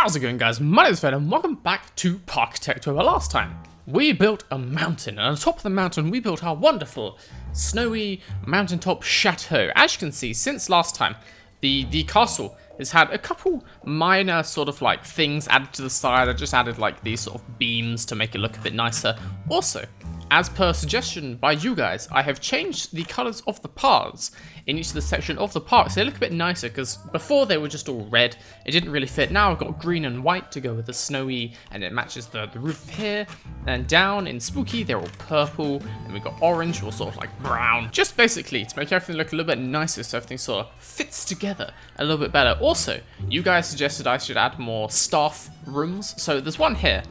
How's it going, guys? My name is Fred and welcome back to Parkitect, where last time we built a mountain, and on top of the mountain we built our wonderful snowy mountaintop chateau. As you can see, since last time, the castle has had a couple minor sort of like things added to the side. I just added like these sort of beams to make it look a bit nicer. Also, as per suggestion by you guys, I have changed the colours of the paths in each of the section of the park, so they look a bit nicer, because before they were just all red, it didn't really fit. Now I've got green and white to go with the snowy, and it matches the roof here, and down in spooky, they're all purple, and we've got orange, or sort of like brown, just basically to make everything look a little bit nicer, so everything sort of fits together a little bit better. Also, you guys suggested I should add more staff rooms, so there's one here,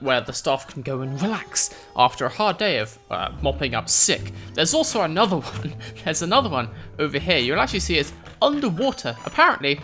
where the staff can go and relax after a hard day of mopping up sick. There's also another one. There's another one over here. You'll actually see it's underwater. Apparently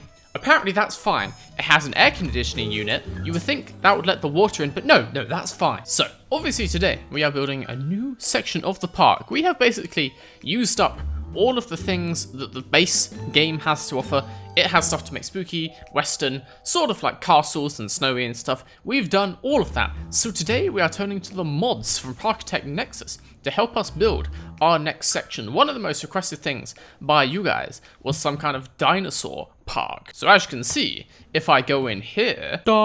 that's fine. It has an air conditioning unit. You would think that would let the water in, but no, that's fine. So, obviously today we are building a new section of the park. We have basically used up all of the things that the base game has to offer. It has stuff to make spooky, western, sort of like castles and snowy and stuff. We've done all of that. So today we are turning to the mods from Parkitect Nexus to help us build our next section. One of the most requested things by you guys was some kind of dinosaur park. So as you can see, if I go in here, yeah,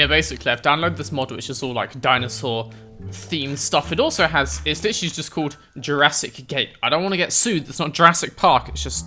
basically I've downloaded this mod which is all like dinosaur themed stuff. It also has, it's literally just called Jurassic Gate. I don't want to get sued, it's not Jurassic Park, it's just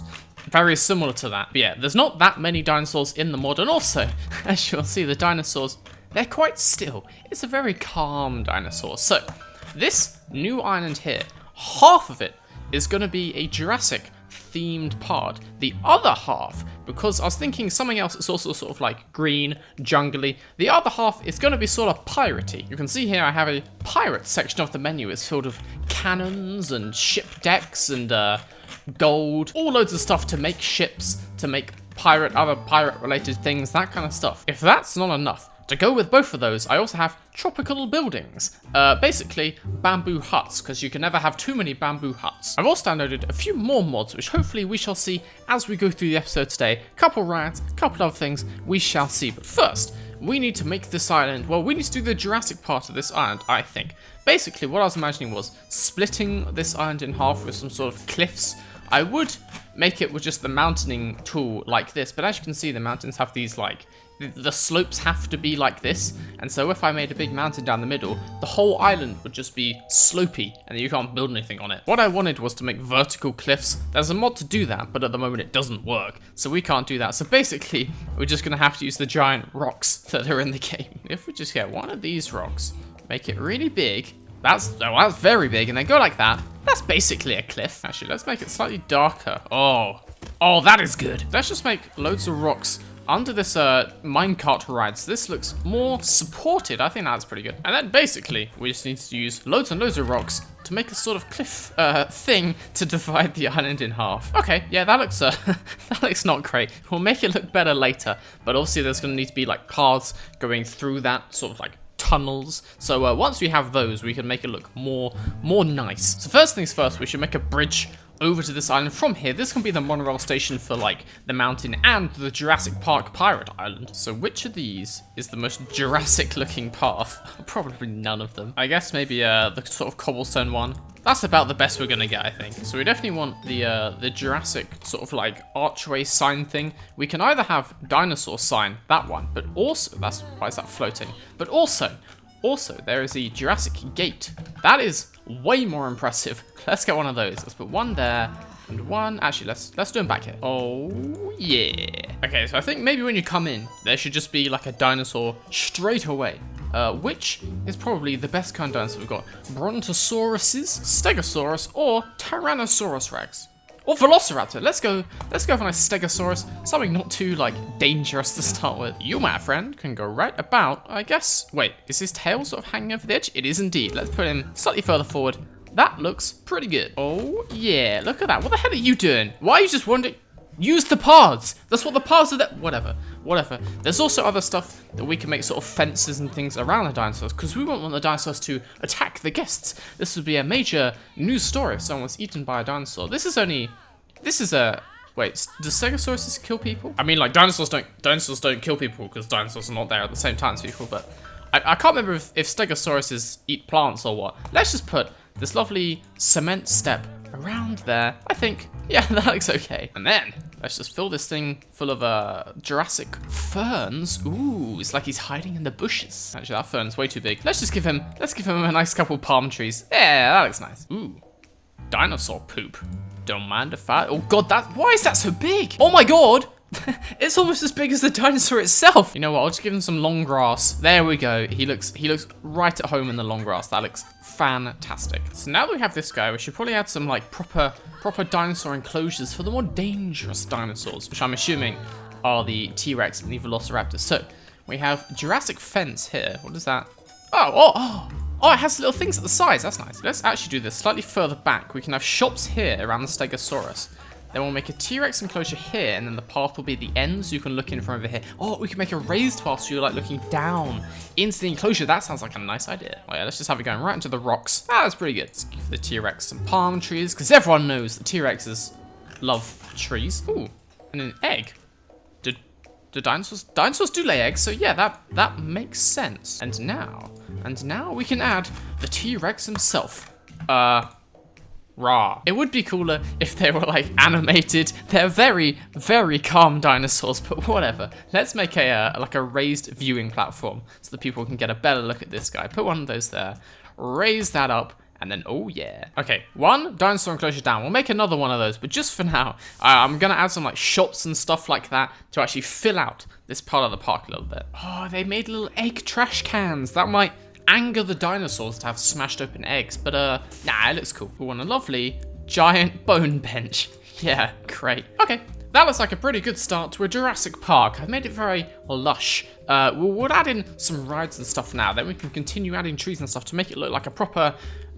very similar to that. But yeah, there's not that many dinosaurs in the mod, and also, as you'll see, the dinosaurs, they're quite still. It's a very calm dinosaur. So, this new island here, half of it is going to be a Jurassic themed part. The other half, because I was thinking something else that's also sort of like green, jungly, the other half is going to be sort of piratey. You can see here I have a pirate section of the menu. It's filled with cannons and ship decks and gold, all loads of stuff to make ships, to make other pirate related things, that kind of stuff. If that's not enough, to go with both of those, I also have tropical buildings. Basically, bamboo huts, because you can never have too many bamboo huts. I've also downloaded a few more mods, which hopefully we shall see as we go through the episode today. Couple rides, couple other things, we shall see. But first, we need to make this island, well, we need to do the Jurassic part of this island, I think. Basically, what I was imagining was splitting this island in half with some sort of cliffs. I would make it with just the mountaining tool like this, but as you can see, the mountains have these like, the slopes have to be like this, and so if I made a big mountain down the middle, the whole island would just be slopey, and you can't build anything on it. What I wanted was to make vertical cliffs. There's a mod to do that, but at the moment it doesn't work, so we can't do that. So basically, we're just gonna have to use the giant rocks that are in the game. If we just get one of these rocks, make it really big, that's very big, and then go like that. That's basically a cliff. Actually, let's make it slightly darker. Oh, that is good. Let's just make loads of rocks under this minecart ride, so this looks more supported. I think that's pretty good. And then basically, we just need to use loads and loads of rocks to make a sort of cliff thing to divide the island in half. Okay, yeah, that looks that looks not great. We'll make it look better later, but obviously there's going to need to be like paths going through that, sort of like tunnels. So once we have those, we can make it look more nice. So first things first, we should make a bridge over to this island from here. This can be the Monorail Station for like the mountain and the Jurassic Park Pirate Island. So which of these is the most Jurassic looking path? Probably none of them. I guess maybe the sort of cobblestone one. That's about the best we're gonna get, I think. So we definitely want the Jurassic sort of like archway sign thing. We can either have dinosaur sign, that one, but also, why is that floating? But also there is a Jurassic Gate. That is way more impressive. Let's get one of those. Let's put one there and one. Actually, let's do them back here. Oh yeah. Okay, so I think maybe when you come in, there should just be like a dinosaur straight away. Which is probably the best kind of dinosaur we've got. Brontosauruses, Stegosaurus, or Tyrannosaurus Rex. Or Velociraptor. Let's go for a nice Stegosaurus. Something not too, like, dangerous to start with. You, my friend, can go right about, I guess. Wait, is his tail sort of hanging over the edge? It is indeed. Let's put him slightly further forward. That looks pretty good. Oh, yeah. Look at that. What the hell are you doing? Why are you just wandering? Use the paths. That's what the paths are there. Whatever. There's also other stuff that we can make sort of fences and things around the dinosaurs, because we won't want the dinosaurs to attack the guests. This would be a major news story if someone was eaten by a dinosaur. This is a Wait, do Stegosauruses kill people? I mean, like, dinosaurs don't kill people because dinosaurs are not there at the same time as people, but I can't remember if Stegosauruses eat plants or what. Let's just put this lovely cement step around there. I think, yeah, that looks okay. And then let's just fill this thing full of Jurassic ferns. Ooh, it's like he's hiding in the bushes. Actually, that fern's way too big. Let's give him a nice couple palm trees. Yeah, that looks nice. Ooh, dinosaur poop. Don't mind if I. Oh god, why is that so big? Oh my god. It's almost as big as the dinosaur itself. You know what? I'll just give him some long grass. There we go. He looks right at home in the long grass. That looks fantastic. So now that we have this guy, we should probably add some like proper dinosaur enclosures for the more dangerous dinosaurs, which I'm assuming are the T-Rex and the Velociraptors. So we have Jurassic Fence here. What is that? Oh, it has little things at the sides. That's nice. Let's actually do this slightly further back. We can have shops here around the Stegosaurus. Then we'll make a T-Rex enclosure here, and then the path will be at the end, so you can look in from over here. Oh, we can make a raised path, so you're like looking down into the enclosure. That sounds like a nice idea. Oh yeah, let's just have it going right into the rocks. That's pretty good. Let's give the T-Rex some palm trees, because everyone knows that T-Rexes love trees. Ooh, and an egg. Do dinosaurs do lay eggs, so yeah, that makes sense. And now we can add the T-Rex himself. Rah. It would be cooler if they were like animated. They're very, very calm dinosaurs, but whatever. Let's make like a raised viewing platform so that people can get a better look at this guy. Put one of those there, raise that up, and then, oh yeah. Okay, one dinosaur enclosure down. We'll make another one of those, but just for now, I'm gonna add some like shops and stuff like that to actually fill out this part of the park a little bit. Oh, they made little egg trash cans. That might anger the dinosaurs to have smashed open eggs, but nah, it looks cool. We want a lovely giant bone bench. Yeah, great. Okay, that looks like a pretty good start to a Jurassic Park. I've made it very lush. We'll add in some rides and stuff now, then we can continue adding trees and stuff to make it look like a proper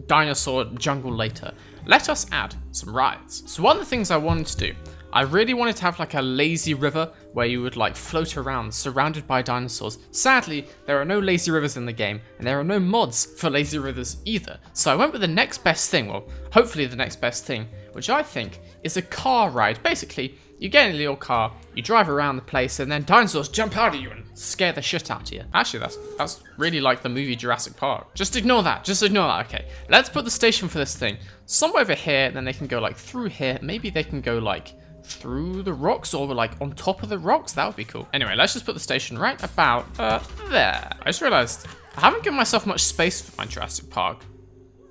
dinosaur jungle later. Let us add some rides. So one of the things I wanted to do, I really wanted to have like a lazy river where you would like float around surrounded by dinosaurs. Sadly, there are no lazy rivers in the game, and there are no mods for lazy rivers either. So I went with the next best thing, well, hopefully the next best thing, which I think is a car ride. Basically, you get in your car, you drive around the place, and then dinosaurs jump out at you and scare the shit out of you. Actually, that's really like the movie Jurassic Park. Just ignore that, Okay, let's put the station for this thing somewhere over here, then they can go like through here. Maybe they can go like through the rocks or like on top of the rocks. That would be cool. Anyway, let's just put the station right about there. I just realized I haven't given myself much space for my Jurassic Park.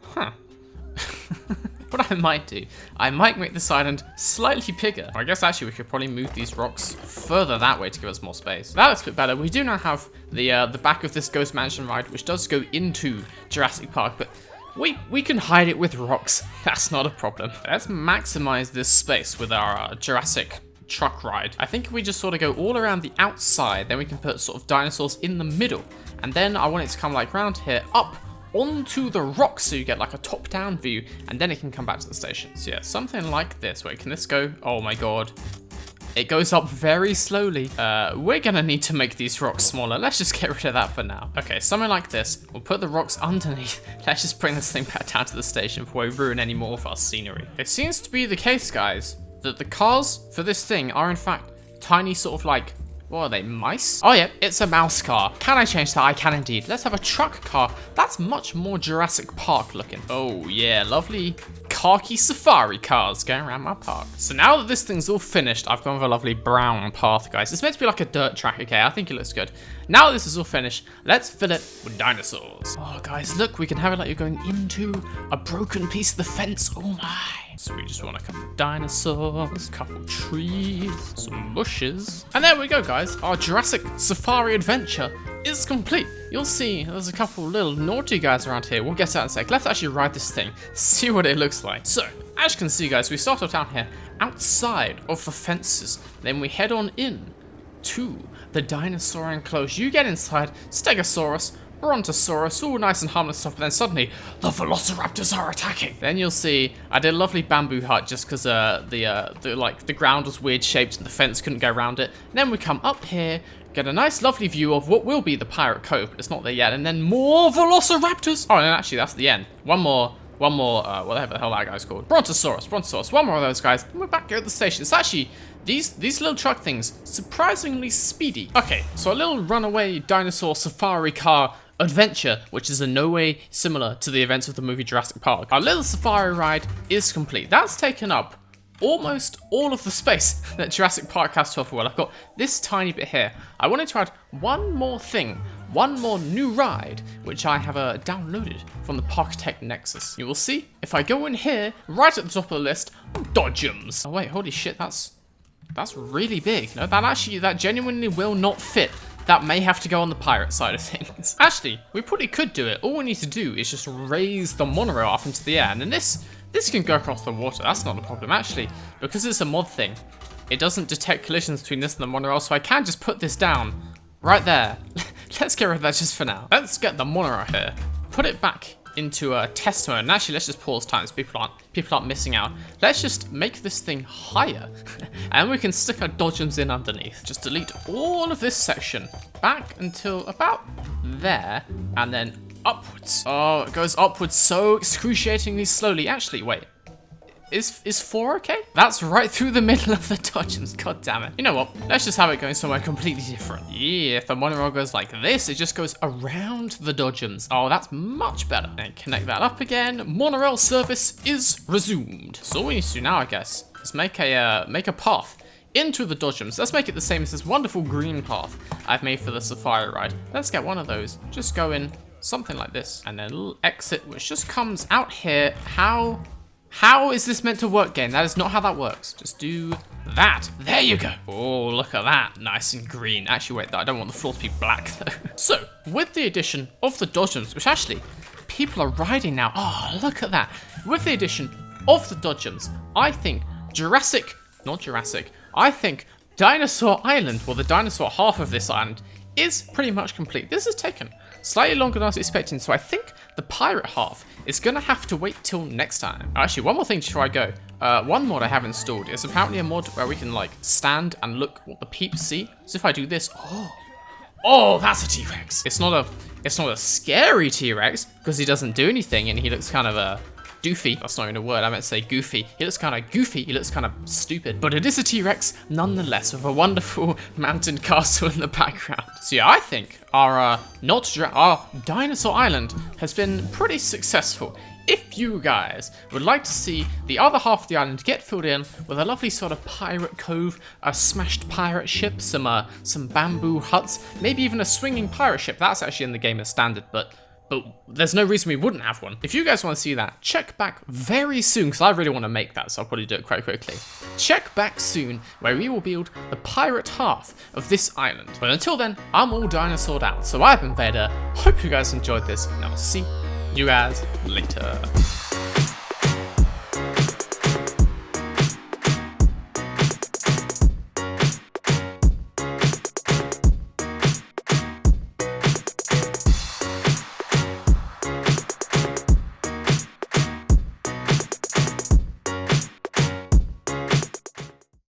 Huh. What I might do, I might make this island slightly bigger. I guess actually we could probably move these rocks further that way to give us more space. That looks a bit better. We do now have the back of this Ghost Mansion ride, which does go into Jurassic Park, but we can hide it with rocks. That's not a problem. Let's maximize this space with our Jurassic truck ride. I think if we just sort of go all around the outside, then we can put sort of dinosaurs in the middle. And then I want it to come like round here, up onto the rocks, so you get like a top-down view, and then it can come back to the station. So yeah, something like this. Wait, can this go? Oh my god. It goes up very slowly. We're gonna need to make these rocks smaller. Let's just get rid of that for now. Okay, something like this. We'll put the rocks underneath. Let's just bring this thing back down to the station before we ruin any more of our scenery. It seems to be the case, guys, that the cars for this thing are in fact tiny sort of like, what are they, mice? Oh yeah, it's a mouse car. Can I change that? I can indeed. Let's have a truck car. That's much more Jurassic Park looking. Oh yeah, lovely khaki safari cars going around my park. So now that this thing's all finished, I've gone with a lovely brown path, guys. It's meant to be like a dirt track, okay? I think it looks good. Now that this is all finished, let's fill it with dinosaurs. Oh guys, look, we can have it like you're going into a broken piece of the fence. Oh my. So we just want a couple dinosaurs, a couple trees, some bushes. And there we go, guys. Our Jurassic Safari adventure is complete. You'll see there's a couple little naughty guys around here. We'll get to that in a sec. Let's actually ride this thing, see what it looks like. So, as you can see, guys, we start off down here outside of the fences. Then we head on in to the dinosaur enclosure. You get inside, Stegosaurus, Brontosaurus, all nice and harmless stuff, but then suddenly the Velociraptors are attacking. Then you'll see I did a lovely bamboo hut just because the ground was weird shaped and the fence couldn't go around it. And then we come up here, get a nice lovely view of what will be the pirate cove, but it's not there yet. And then more Velociraptors. Oh, and actually that's the end. One more one more, whatever the hell that guy's called. Brontosaurus. One more of those guys. We're back at the station. It's actually, these little truck things, surprisingly speedy. Okay, so a little runaway dinosaur safari car adventure, which is in no way similar to the events of the movie Jurassic Park. Our little safari ride is complete. That's taken up almost all of the space that Jurassic Park has to offer. Well, I've got this tiny bit here. I wanted to add one more thing, one more new ride, which I have downloaded from the Parkitect Nexus. You will see if I go in here, right at the top of the list, dodgems. Oh wait, holy shit, that's really big. No, that genuinely will not fit. That may have to go on the pirate side of things. Actually, we probably could do it. All we need to do is just raise the monorail up into the air, and then this can go across the water. That's not a problem. Actually, because it's a mod thing, it doesn't detect collisions between this and the monorail, so I can just put this down right there. Let's get rid of that just for now. Let's get the monorail here, put it back into a test mode, and actually let's just pause time so people aren't missing out. Let's just make this thing higher, and we can stick our dodgems in underneath. Just delete all of this section back until about there, and then upwards. Oh, it goes upwards so excruciatingly slowly. Actually, wait. Is 4 okay? That's right through the middle of the dodgems. God damn it. You know what? Let's just have it going somewhere completely different. Yeah, if the monorail goes like this, it just goes around the dodgems. Oh, that's much better. And connect that up again. Monorail service is resumed. So all we need to do now, I guess, is make a path into the dodgems. Let's make it the same as this wonderful green path I've made for the safari ride. Let's get one of those. Just go in something like this, and then a little exit, which just comes out here. How is this meant to work, game? That is not how that works. Just do that. There you go. Oh, look at that. Nice and green. Actually, wait, I don't want the floor to be black, though. So, with the addition of the dodgems, which actually, people are riding now. Oh, look at that. With the addition of the dodgems, I think I think Dinosaur Island, well, the dinosaur half of this island, is pretty much complete. This has taken slightly longer than I was expecting, so I think the pirate half is going to have to wait till next time. Actually, one more thing before I go. One mod I have installed is apparently a mod where we can, like, stand and look what the peeps see. So if I do this, oh, that's a T-Rex. It's not a scary T-Rex because he doesn't do anything and he looks kind of doofy. That's not even a word, I meant to say goofy. He looks kind of goofy, he looks kind of stupid. But it is a T-Rex nonetheless, with a wonderful mountain castle in the background. So yeah, I think our Dinosaur Island has been pretty successful. If you guys would like to see the other half of the island get filled in with a lovely sort of pirate cove, a smashed pirate ship, some bamboo huts, maybe even a swinging pirate ship, that's actually in the game as standard, but there's no reason we wouldn't have one. If you guys want to see that, check back very soon, because I really want to make that, so I'll probably do it quite quickly. Check back soon, where we will build the pirate half of this island. But until then, I'm all dinosaured out, so I've been Vader. Hope you guys enjoyed this, and I'll see you guys later.